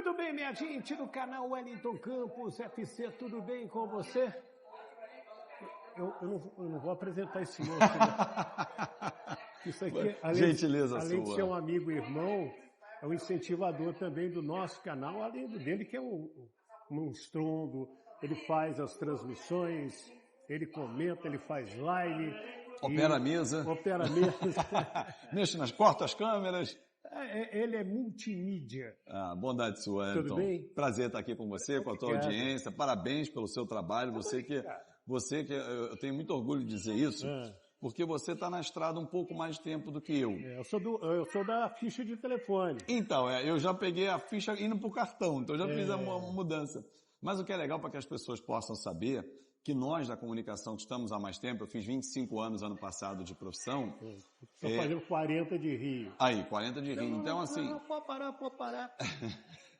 Muito bem, minha gente do canal Wellington Campos FC, tudo bem com você? Eu não vou apresentar esse moço, né? Isso aqui, além de ser um amigo e irmão, é um incentivador também do nosso canal, além dele que é um estrondo, ele faz as transmissões, ele comenta, ele faz live. Opera a mesa. Opera a mesa. Mexe nas quartas câmeras. Ele é multimídia. Bondade sua, Elton. Tudo bem? Prazer estar aqui com você, com a tua audiência. Parabéns pelo seu trabalho. Você que eu tenho muito orgulho de dizer isso, porque você está na estrada um pouco mais de tempo do que eu. Eu sou da ficha de telefone. Então, eu já peguei a ficha indo para o cartão, então já fiz a mudança. Mas o que é legal para que as pessoas possam saber que nós da comunicação que estamos há mais tempo, eu fiz 25 anos ano passado de profissão. Estou fazendo 40 de Rio. Aí, 40 de Rio. Então, assim... Não, pode parar.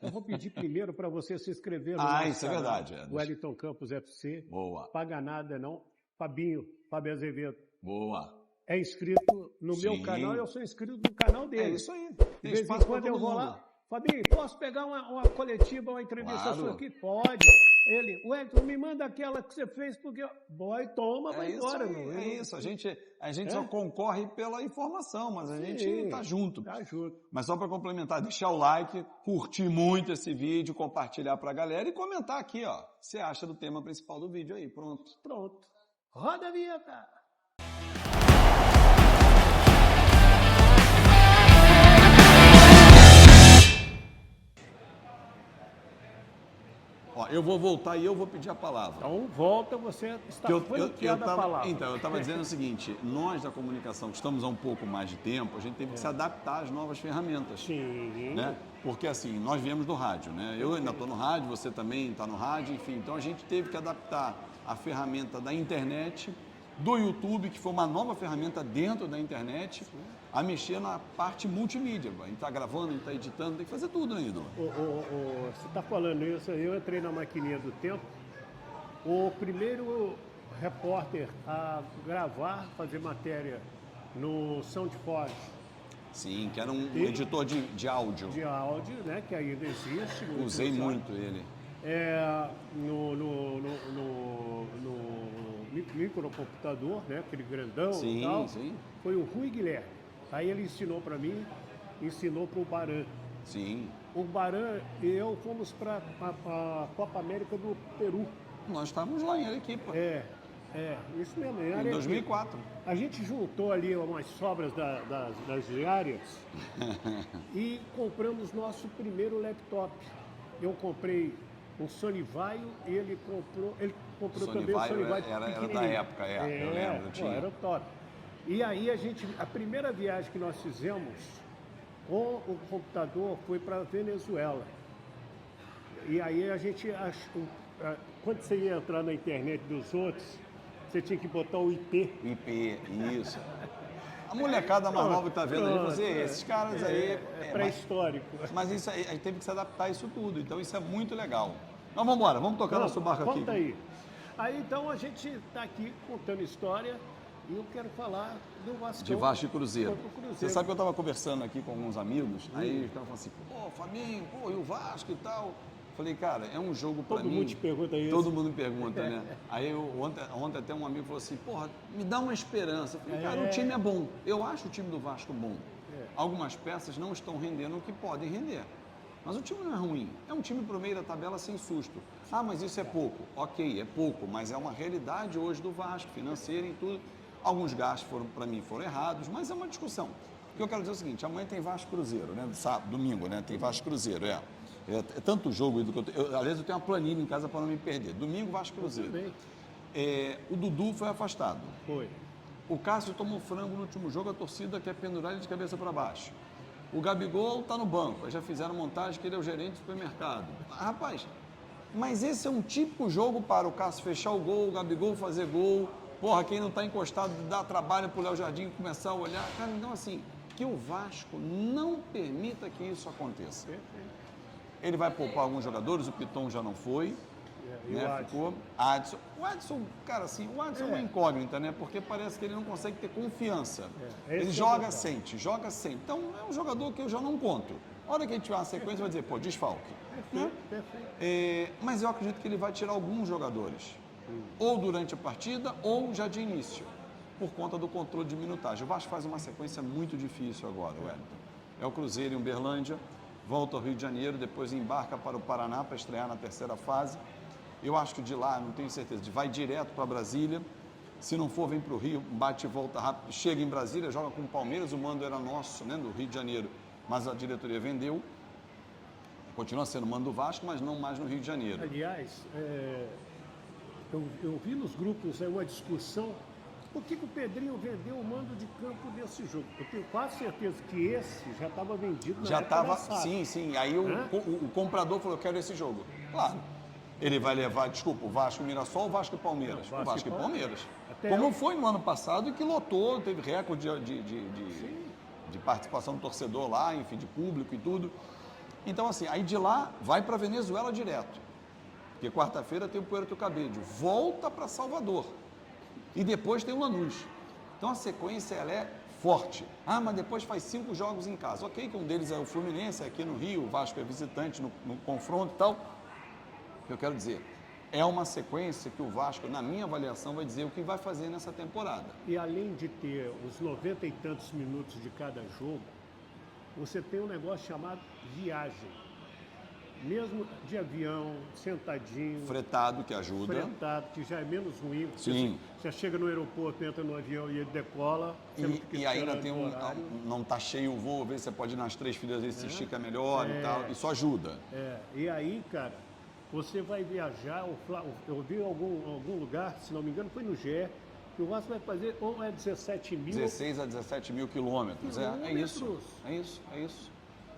Eu vou pedir primeiro para você se inscrever no isso é verdade. Wellington Campos FC. Boa. Paga nada, não. Fábio Azevedo. Boa. É inscrito no meu canal e eu sou inscrito no canal dele. É isso aí. De vez em quando eu vou lá. Fabinho, posso pegar uma coletiva, uma entrevista sua aqui? Pode. Ele, Wellington, me manda aquela que você fez, porque... Boy, toma, vai embora. É isso, a gente só concorre pela informação, mas a gente tá junto. Tá junto. Mas só para complementar, deixar o like, curtir muito esse vídeo, compartilhar pra galera e comentar aqui, ó, o que você acha do tema principal do vídeo aí. Pronto. Roda a vinheta. Eu vou voltar e eu vou pedir a palavra. Então volta, você está franqueado a palavra. Então, eu estava dizendo o seguinte, nós da comunicação que estamos há um pouco mais de tempo, a gente teve que se adaptar às novas ferramentas. Sim. Né? Porque assim, nós viemos do rádio, né? Eu ainda estou no rádio, você também está no rádio, enfim. Então a gente teve que adaptar a ferramenta da internet, do YouTube, que foi uma nova ferramenta dentro da internet, a mexer na parte multimídia. A gente está gravando, a gente está editando, tem que fazer tudo ainda. Você está falando isso, eu entrei na maquininha do tempo, o primeiro repórter a gravar, fazer matéria no SoundForge. Sim, que era um editor de áudio. De áudio, né, que ainda existe. Usei muito ele. No microcomputador, né, aquele grandão e tal. Sim. Foi o Rui Guilherme. Aí ele ensinou para mim, ensinou para o Baran. Sim. O Baran e eu fomos para a Copa América do Peru. Nós estávamos lá em Arequipa. Isso mesmo. Em 2004. A gente juntou ali umas sobras das diárias e compramos nosso primeiro laptop. Eu comprei um Sony Vaio e ele comprou também o Sony Vaio era da época, eu lembro. Era top. E aí a primeira viagem que nós fizemos com o computador foi para a Venezuela. E aí a gente quando você ia entrar na internet dos outros, você tinha que botar o IP. Isso. A molecada mais nova que está vendo aí, esses caras aí... É pré-histórico. Mas isso aí, a gente teve que se adaptar a isso tudo, então isso é muito legal. Então vamos embora, vamos tocar nosso barco aqui. Conta aí. Aí então a gente está aqui contando história e eu quero falar do Vasco. De Vasco e Cruzeiro. Você sabe que eu estava conversando aqui com alguns amigos, aí eles estavam falando assim, Fabinho, e o Vasco e tal... Falei, cara, é um jogo pra mim... Todo mundo te pergunta isso. Todo mundo me pergunta, né? Aí ontem até um amigo falou assim, me dá uma esperança. Eu falei, cara, o time é bom. Eu acho o time do Vasco bom. Algumas peças não estão rendendo o que podem render. Mas o time não é ruim. É um time pro meio da tabela sem susto. Mas isso é pouco. Ok, é pouco, mas é uma realidade hoje do Vasco, financeira e tudo. Alguns gastos, para mim, foram errados, mas é uma discussão. O que eu quero dizer é o seguinte, amanhã tem Vasco Cruzeiro, né? Domingo, né? Tem Vasco Cruzeiro, É tanto jogo do que aliás, eu tenho uma planilha em casa para não me perder. Domingo, Vasco Cruzeiro. O Dudu foi afastado. Foi. O Cássio tomou frango no último jogo, a torcida quer pendurar ele de cabeça para baixo. O Gabigol está no banco, já fizeram montagem que ele é o gerente do supermercado. Rapaz, mas esse é um típico jogo para o Cássio fechar o gol, o Gabigol fazer gol. Quem não está encostado dá trabalho para o Léo Jardim começar a olhar. Cara, então assim, que o Vasco não permita que isso aconteça. Ele vai poupar alguns jogadores, o Piton já não foi, né? Ficou Adson. O Adson, cara, assim, é uma incógnita, né? Porque parece que ele não consegue ter confiança. Ele joga, sente. Então, é um jogador que eu já não conto. A hora que ele tiver uma sequência, vai dizer, pô, desfalque. Perfeito. Mas eu acredito que ele vai tirar alguns jogadores. Ou durante a partida, ou já de início, por conta do controle de minutagem. O Vasco faz uma sequência muito difícil agora, Wellington. É o Cruzeiro em Uberlândia, volta ao Rio de Janeiro, depois embarca para o Paraná para estrear na terceira fase. Eu acho que de lá, não tenho certeza, vai direto para Brasília. Se não for, vem para o Rio, bate e volta rápido, chega em Brasília, joga com o Palmeiras, o mando era nosso, né, do Rio de Janeiro, mas a diretoria vendeu. Continua sendo mando do Vasco, mas não mais no Rio de Janeiro. Aliás, eu vi nos grupos aí uma discussão, por que o Pedrinho vendeu o mando de campo desse jogo? Eu tenho quase certeza que esse já estava vendido na já época estava, passada. sim. Aí o comprador falou, eu quero esse jogo. Claro. Ele vai levar, desculpa, o Vasco e Mirassol ou o Vasco e Palmeiras? Não, o Vasco e Palmeiras. Como foi no ano passado e que lotou, teve recorde de participação do torcedor lá, enfim, de público e tudo. Então, assim, aí de lá vai para Venezuela direto. Porque quarta-feira tem o Puerto Cabello, volta para Salvador. E depois tem o Lanús. Então a sequência ela é forte. Ah, mas depois faz 5 jogos em casa. Ok, que um deles é o Fluminense, aqui no Rio, o Vasco é visitante no confronto e tal. O que eu quero dizer, é uma sequência que o Vasco, na minha avaliação, vai dizer o que vai fazer nessa temporada. E além de ter os 90 e tantos minutos de cada jogo, você tem um negócio chamado viagem. Mesmo de avião, sentadinho. Fretado, que ajuda. Fretado, que já é menos ruim. Sim. Você chega no aeroporto, entra no avião e ele decola. E ainda tem não está cheio o voo, às vezes você pode ir nas 3 filas, às vezes se estica melhor e tal. Isso ajuda. E aí, cara, você vai viajar, eu vi em algum lugar, se não me engano, foi no GE, que o Vasco vai fazer ou é 17 mil... 16 a 17 mil quilômetros. É isso.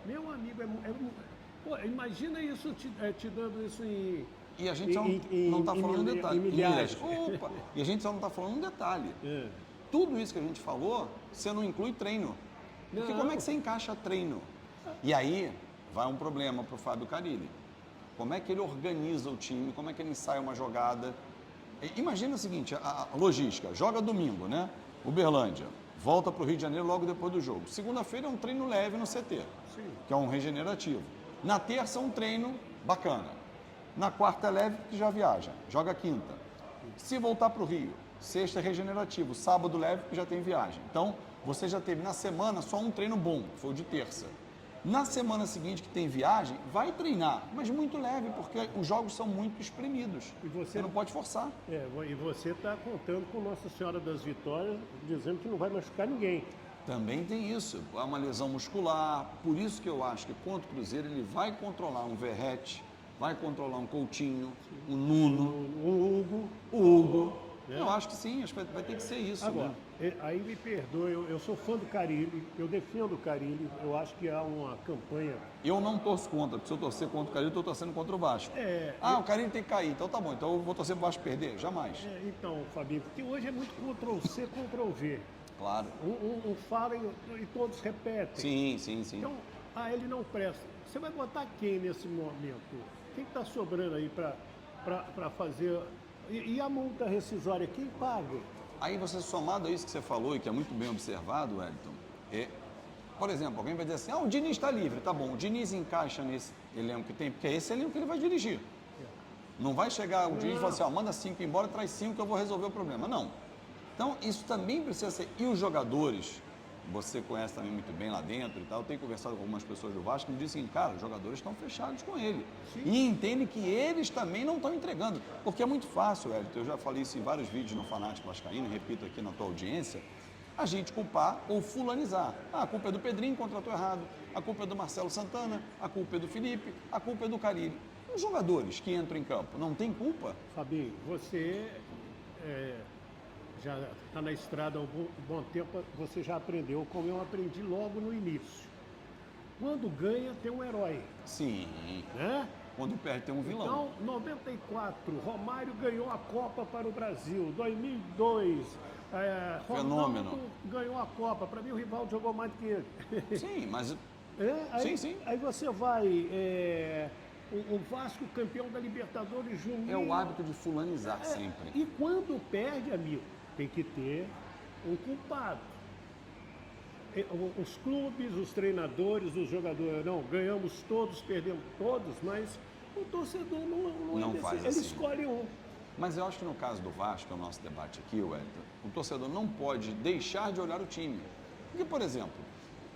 Meu amigo, pô, imagina isso te dando isso em... E a gente só não está falando um detalhe. Milhares. Opa! E a gente só não está falando um detalhe. Tudo isso que a gente falou, você não inclui treino. Porque como é que você encaixa treino? E aí vai um problema para o Fábio Carille. Como é que ele organiza o time? Como é que ele ensaia uma jogada? Imagina o seguinte, a logística. Joga domingo, né? Uberlândia. Volta para o Rio de Janeiro logo depois do jogo. Segunda-feira é um treino leve no CT, que é um regenerativo. Na terça, um treino bacana. Na quarta é leve, que já viaja. Joga quinta. Se voltar para o Rio, sexta é regenerativo. Sábado leve, que já tem viagem. Então, você já teve na semana só um treino bom, que foi o de terça. Na semana seguinte, que tem viagem, vai treinar, mas muito leve, porque os jogos são muito espremidos. E você não pode forçar. E você está contando com Nossa Senhora das Vitórias, dizendo que não vai machucar ninguém. Também tem isso, é uma lesão muscular, por isso que eu acho que contra o Cruzeiro ele vai controlar um Verrete, vai controlar um Coutinho, um Nuno, o Hugo. Eu acho que sim, acho que vai ter que ser isso. Agora, né? Aí me perdoe, eu sou fã do Carille, eu defendo o Carille, eu acho que há uma campanha... Eu não torço contra, porque se eu torcer contra o Carille, eu estou torcendo contra o Vasco. O Carille tem que cair, então tá bom, então eu vou torcer para o Vasco perder, jamais. Então, Fabinho, porque hoje é muito Ctrl-C, Ctrl-V. Claro. Um fala e todos repetem. Sim. Então, ele não presta. Você vai botar quem nesse momento? Quem está sobrando aí para fazer... E a multa rescisória, quem paga? Aí você, somado a isso que você falou e que é muito bem observado, Wellington, por exemplo, alguém vai dizer assim, o Diniz está livre, tá bom, o Diniz encaixa nesse elenco que tem, porque é esse elenco que ele vai dirigir. Não vai chegar o Diniz e falar assim, manda 5 embora, traz 5 que eu vou resolver o problema. Não. Então, isso também precisa ser... E os jogadores, você conhece também muito bem lá dentro e tal, eu tenho conversado com algumas pessoas do Vasco que me dizem, cara, os jogadores estão fechados com ele. Sim. E entendem que eles também não estão entregando. Porque é muito fácil, Wellington, eu já falei isso em vários vídeos no Fanático Vascaíno, repito aqui na tua audiência, a gente culpar ou fulanizar. A culpa é do Pedrinho, contratou errado, a culpa é do Marcelo Santana, a culpa é do Felipe, a culpa é do Carille. Os jogadores que entram em campo não têm culpa? Fabinho, você... já está na estrada há um bom tempo, você já aprendeu, como eu aprendi logo no início. Quando ganha, tem um herói. Sim. Né? Quando perde, tem um vilão. Então, 94, Romário ganhou a Copa para o Brasil. 2002, Fenômeno. Ronaldo ganhou a Copa. Para mim, o Rivaldo jogou mais do que ele. Sim, mas... Sim. Aí você vai... o Vasco campeão da Libertadores, Juninho... É o hábito de fulanizar sempre. E quando perde, amigo, tem que ter um culpado. os clubes, os treinadores, os jogadores, não, ganhamos todos, perdemos todos, mas o torcedor não faz ele assim. escolhe um. Mas eu acho que no caso do Vasco, que é o nosso debate aqui, Wellington, o torcedor não pode deixar de olhar o time. Porque, por exemplo,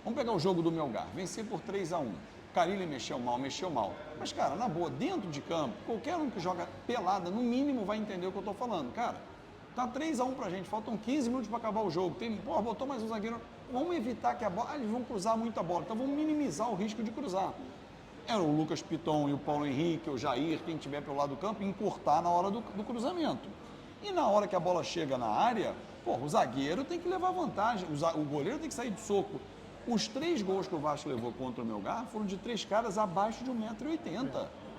vamos pegar o jogo do Melgar, vencer por 3-1. Carille mexeu mal. Mas, cara, na boa, dentro de campo, qualquer um que joga pelada, no mínimo vai entender o que eu tô falando. Cara, tá 3-1 pra gente, faltam 15 minutos para acabar o jogo. Botou mais um zagueiro. Vamos evitar que a bola... eles vão cruzar muita bola, então vamos minimizar o risco de cruzar. Era o Lucas Piton e o Paulo Henrique, o Jair, quem tiver pelo lado do campo, encurtar na hora do cruzamento. E na hora que a bola chega na área, o zagueiro tem que levar vantagem, o goleiro tem que sair de soco. Os 3 gols que o Vasco levou contra o Melgar foram de 3 caras abaixo de 1,80 m.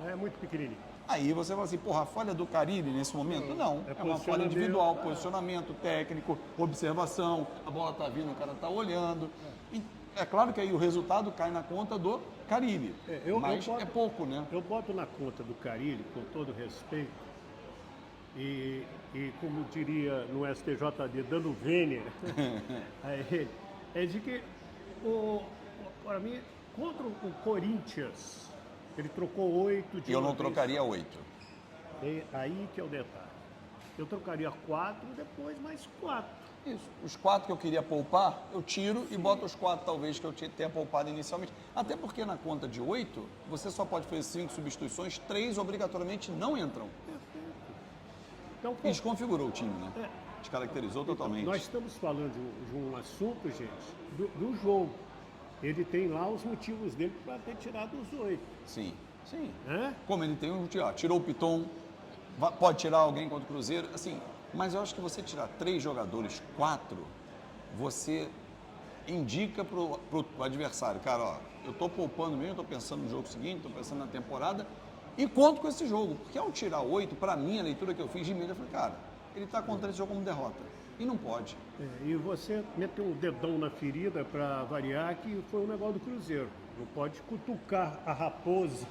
É muito pequenininho. Aí você fala assim, a falha do Carille nesse momento? Não, é uma falha individual, posicionamento técnico, observação, a bola tá vindo, o cara tá olhando. E é claro que aí o resultado cai na conta do Carille, mas é pouco, né? Eu boto na conta do Carille, com todo respeito, e como diria no STJD, dando vênia a ele, é de que, para mim, contra o Corinthians, ele trocou 8 de... Eu não trocaria 8. É aí que é o detalhe. Eu trocaria 4, depois mais 4. Isso. Os 4 que eu queria poupar, eu tiro e boto os 4 talvez que eu tenha poupado inicialmente. Até porque na conta de 8, você só pode fazer 5 substituições, 3 obrigatoriamente não entram. Então, e desconfigurou o time, né? Descaracterizou totalmente. Nós estamos falando de um assunto, gente, do jogo. Ele tem lá os motivos dele para ter tirado os 8. Sim. Como ele tem tirou o Piton, pode tirar alguém contra o Cruzeiro, assim, mas eu acho que você tirar 3 jogadores, 4, você indica pro adversário, cara, eu tô poupando mesmo, tô pensando no jogo seguinte, tô pensando na temporada e conto com esse jogo, porque ao tirar 8, para mim, a leitura que eu fiz de imediato, eu falei, cara, ele tá contando esse jogo como derrota. E não pode. E você meteu um dedão na ferida para variar, que foi um negócio do Cruzeiro. Não pode cutucar a raposa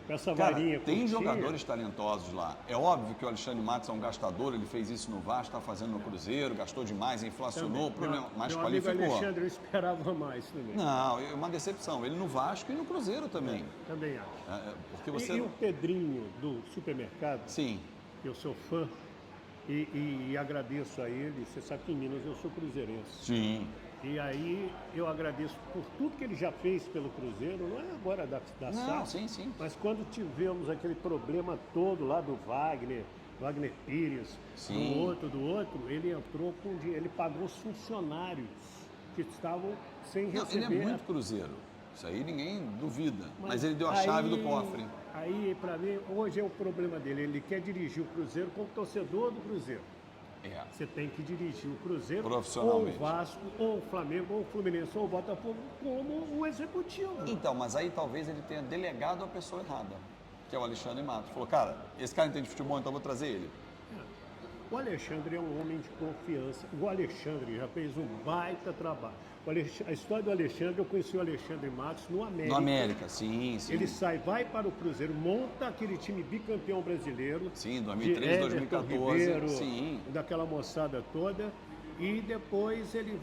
com essa varinha. Tem jogadores talentosos lá. É óbvio que o Alexandre Matos é um gastador, ele fez isso no Vasco, está fazendo no Cruzeiro, gastou demais, inflacionou, mas qualificou. O Alexandre eu esperava mais também. Não, é uma decepção. Ele no Vasco e no Cruzeiro também. Também acho. Porque você... E o Pedrinho do supermercado? Sim. Eu sou fã. E agradeço a ele, você sabe que em Minas eu sou cruzeirense. Sim. E aí eu agradeço por tudo que ele já fez pelo Cruzeiro, não é agora da SAF, sim. Mas quando tivemos aquele problema todo lá do Wagner Pires, do outro, ele entrou com dinheiro, ele pagou os funcionários que estavam sem receber. Ele é muito Cruzeiro, isso aí ninguém duvida, mas ele deu a chave do cofre. Aí, para mim, hoje é o problema dele. Ele quer dirigir o Cruzeiro como torcedor do Cruzeiro. Você tem que dirigir o Cruzeiro, ou o Vasco, ou o Flamengo, ou o Fluminense, ou o Botafogo, como o executivo. Então, mas aí talvez ele tenha delegado a pessoa errada, que é o Alexandre Matos. Falou, cara, esse cara entende de futebol, então eu vou trazer ele. O Alexandre é um homem de confiança. O Alexandre já fez um baita trabalho. A história do Alexandre, eu conheci o Alexandre Matos no América. No América, sim. Ele vai para o Cruzeiro, monta aquele time bicampeão brasileiro. Sim, 2013, 2014. Ribeiro, sim. Daquela moçada toda. E depois ele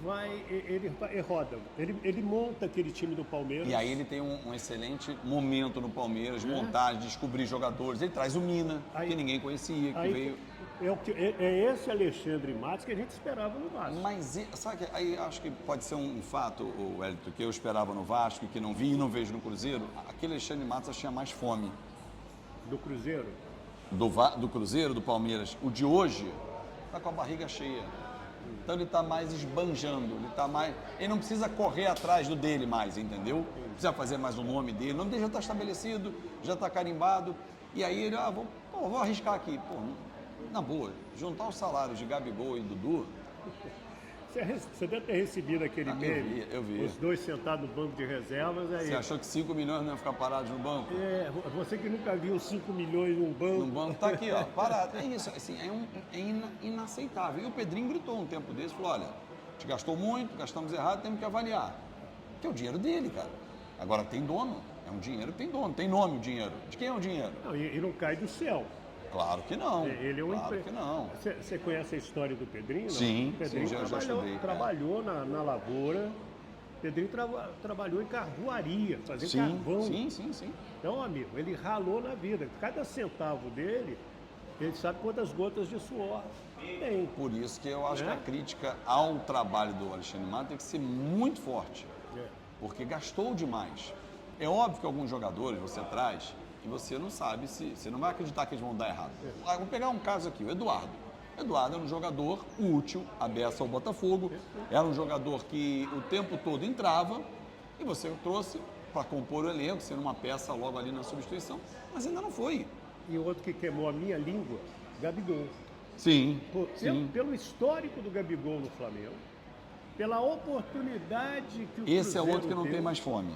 roda. Ele monta aquele time do Palmeiras. E aí ele tem um excelente momento no Palmeiras, montagem, descobrir jogadores. Ele traz o Mina, que ninguém conhecia, que veio... É esse Alexandre Matos que a gente esperava no Vasco. Mas, sabe, aí acho que pode ser um fato, o Wellington, que eu esperava no Vasco, que não vi e não vejo no Cruzeiro. Aquele Alexandre Matos eu tinha mais fome. Do Cruzeiro? Do Cruzeiro, do Palmeiras. O de hoje está com a barriga cheia. Então ele está mais esbanjando, ele não precisa correr atrás do dele mais, entendeu? Não precisa fazer mais o nome dele, o nome dele já está estabelecido, já está carimbado. E aí ele, vou arriscar aqui. Na boa, juntar os salários de Gabigol e Dudu... Você deve ter recebido aquele meme, eu vi. Os dois sentados no banco de reservas. Aí... Você achou que 5 milhões não iam ficar parados no banco? Você que nunca viu 5 milhões num banco. No banco tá aqui, parado. É isso, assim, inaceitável. E o Pedrinho gritou um tempo desse, falou, olha, a gente gastou muito, gastamos errado, temos que avaliar. Que é o dinheiro dele, cara. Agora tem dono, é um dinheiro que tem dono, tem nome o dinheiro. De quem é o dinheiro? Não, e não cai do céu. Claro que não. Ele é que não. Você conhece a história do Pedrinho? Não? Sim, o Pedrinho já estudei. Trabalhou na lavoura Pedrinho trabalhou em carvoaria, fazendo carvão. Sim. Então, amigo, ele ralou na vida. Cada centavo dele, ele sabe quantas gotas de suor tem. Por isso que eu acho que a crítica ao trabalho do Alexandre Matos tem que ser muito forte. Porque gastou demais. É óbvio que alguns jogadores você traz e você não sabe se... Você não vai acreditar que eles vão dar errado. Vou pegar um caso aqui, o Eduardo. Eduardo era um jogador útil, a beça ao Botafogo. Era um jogador que o tempo todo entrava e você o trouxe para compor o elenco, sendo uma peça logo ali na substituição, mas ainda não foi. E o outro que queimou a minha língua, Gabigol. Sim. Pelo histórico do Gabigol no Flamengo, pela oportunidade que o Esse Cruzeiro é outro que não deu, tem mais fome.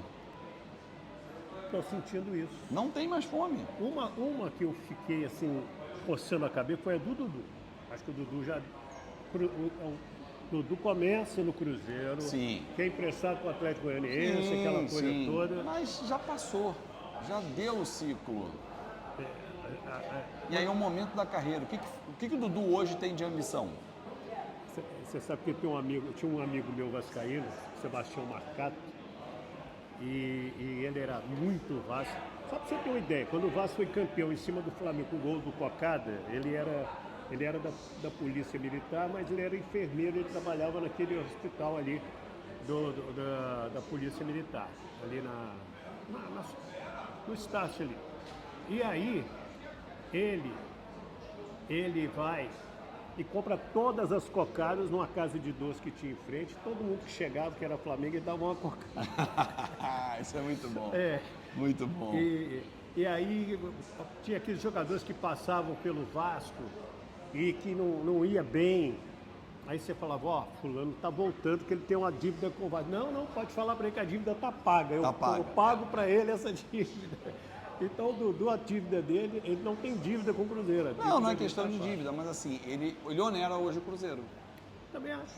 Estou sentindo isso. Não tem mais fome. Uma que eu fiquei assim, coçando a cabeça foi a do Dudu. Acho que o Dudu já... O Dudu começa no Cruzeiro, que é emprestado para o Atlético Goianiense, aquela coisa toda. Mas já passou, já deu o ciclo. E aí é o momento da carreira. O que o Dudu hoje tem de ambição? Você sabe que tinha um amigo meu vascaíno, Sebastião Marcato, e ele era muito Vasco. Só para você ter uma ideia, quando o Vasco foi campeão em cima do Flamengo com o gol do Cocada, ele era da Polícia Militar, mas ele era enfermeiro, ele trabalhava naquele hospital ali da Polícia Militar, ali no Estácio ali. E aí, ele vai e compra todas as cocadas numa casa de doce que tinha em frente. Todo mundo que chegava, que era Flamengo, ele dava uma cocada. Isso é muito bom. Muito bom. E aí tinha aqueles jogadores que passavam pelo Vasco e que não ia bem. Aí você falava, fulano tá voltando que ele tem uma dívida com o Vasco. Não, pode falar para ele que a dívida tá paga. Eu pago para ele essa dívida. Então, o Dudu, a dívida dele, ele não tem dívida com o Cruzeiro. Não é questão de dívida, mas assim, ele onera hoje o Cruzeiro. Também acho.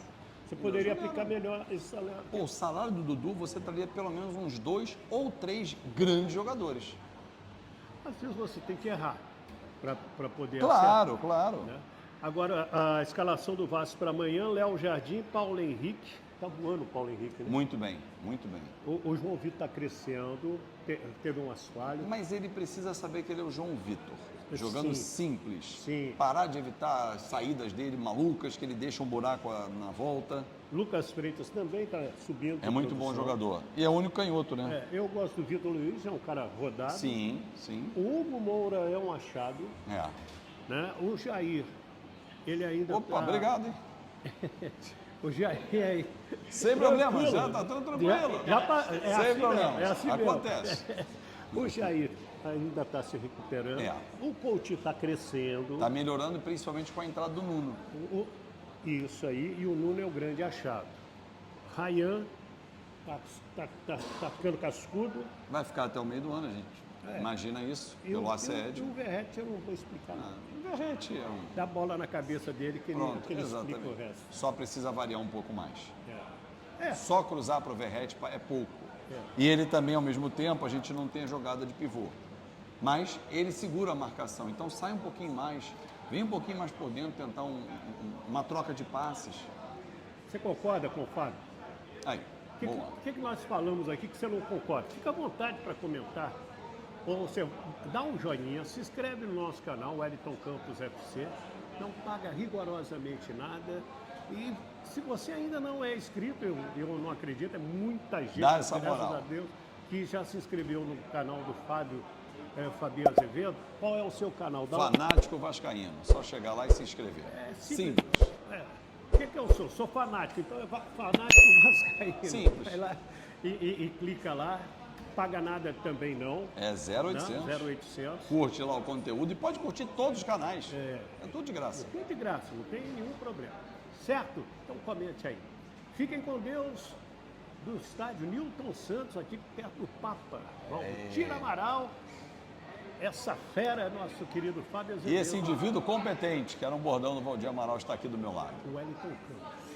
Você poderia aplicar melhor esse salário. O salário do Dudu, você traria pelo menos uns 2 ou 3 grandes jogadores. Às vezes você tem que errar para poder acertar. Claro. Né? Agora, a escalação do Vasco para amanhã, Léo Jardim, Paulo Henrique. Tá voando o Paulo Henrique, né? Muito bem. O João Vitor está crescendo, teve umas falhas. Mas ele precisa saber que ele é o João Vitor. Jogando simples. Sim. Parar de evitar as saídas dele malucas, que ele deixa um buraco na volta. Lucas Freitas também está subindo. É muito bom jogador. E é o único canhoto, né? Eu gosto do Vitor Luiz, é um cara rodado. Sim. O Hugo Moura é um achado. Né? O Jair, ele ainda obrigado, hein? O Jair aí. Sem problema, já está tudo tranquilo. Sem problema. É assim acontece. O Jair ainda está se recuperando. O Coutinho está crescendo. Está melhorando, principalmente com a entrada do Nuno. Isso aí, e o Nuno é o grande achado. Ryan está ficando cascudo. Vai ficar até o meio do ano, gente. Imagina isso, pelo assédio. E o Verratti eu não vou explicar nada. O Verratti é um... Dá bola na cabeça dele que ele explica o resto. Só precisa variar um pouco mais. Só cruzar para o Verratti é pouco. E ele também, ao mesmo tempo, a gente não tem a jogada de pivô. Mas ele segura a marcação. Então sai um pouquinho mais, vem um pouquinho mais por dentro, tentar uma troca de passes. Você concorda com o Fábio? O que nós falamos aqui que você não concorda? Fica à vontade para comentar. Ou você dá um joinha, se inscreve no nosso canal, Wellington Campos FC, não paga rigorosamente nada. E se você ainda não é inscrito, eu não acredito, é muita gente, graças a Deus, que já se inscreveu no canal do Fabinho Azevedo. Qual é o seu canal? Fanático Vascaíno, só chegar lá e se inscrever. Simples. O que eu sou? Sou fanático, então é Fanático Vascaíno. Simples. Vai lá e clica lá. Paga nada também não. É 0800. 0800. Curte lá o conteúdo e pode curtir todos os canais. É tudo de graça. Tudo de graça, não tem nenhum problema. Certo? Então comente aí. Fiquem com Deus do estádio Newton Santos, aqui perto do Papa. Valdir Amaral. Essa fera é nosso querido Fábio Azevedo. E esse indivíduo competente, que era um bordão do Valdir Amaral, está aqui do meu lado. O Wellington Campos.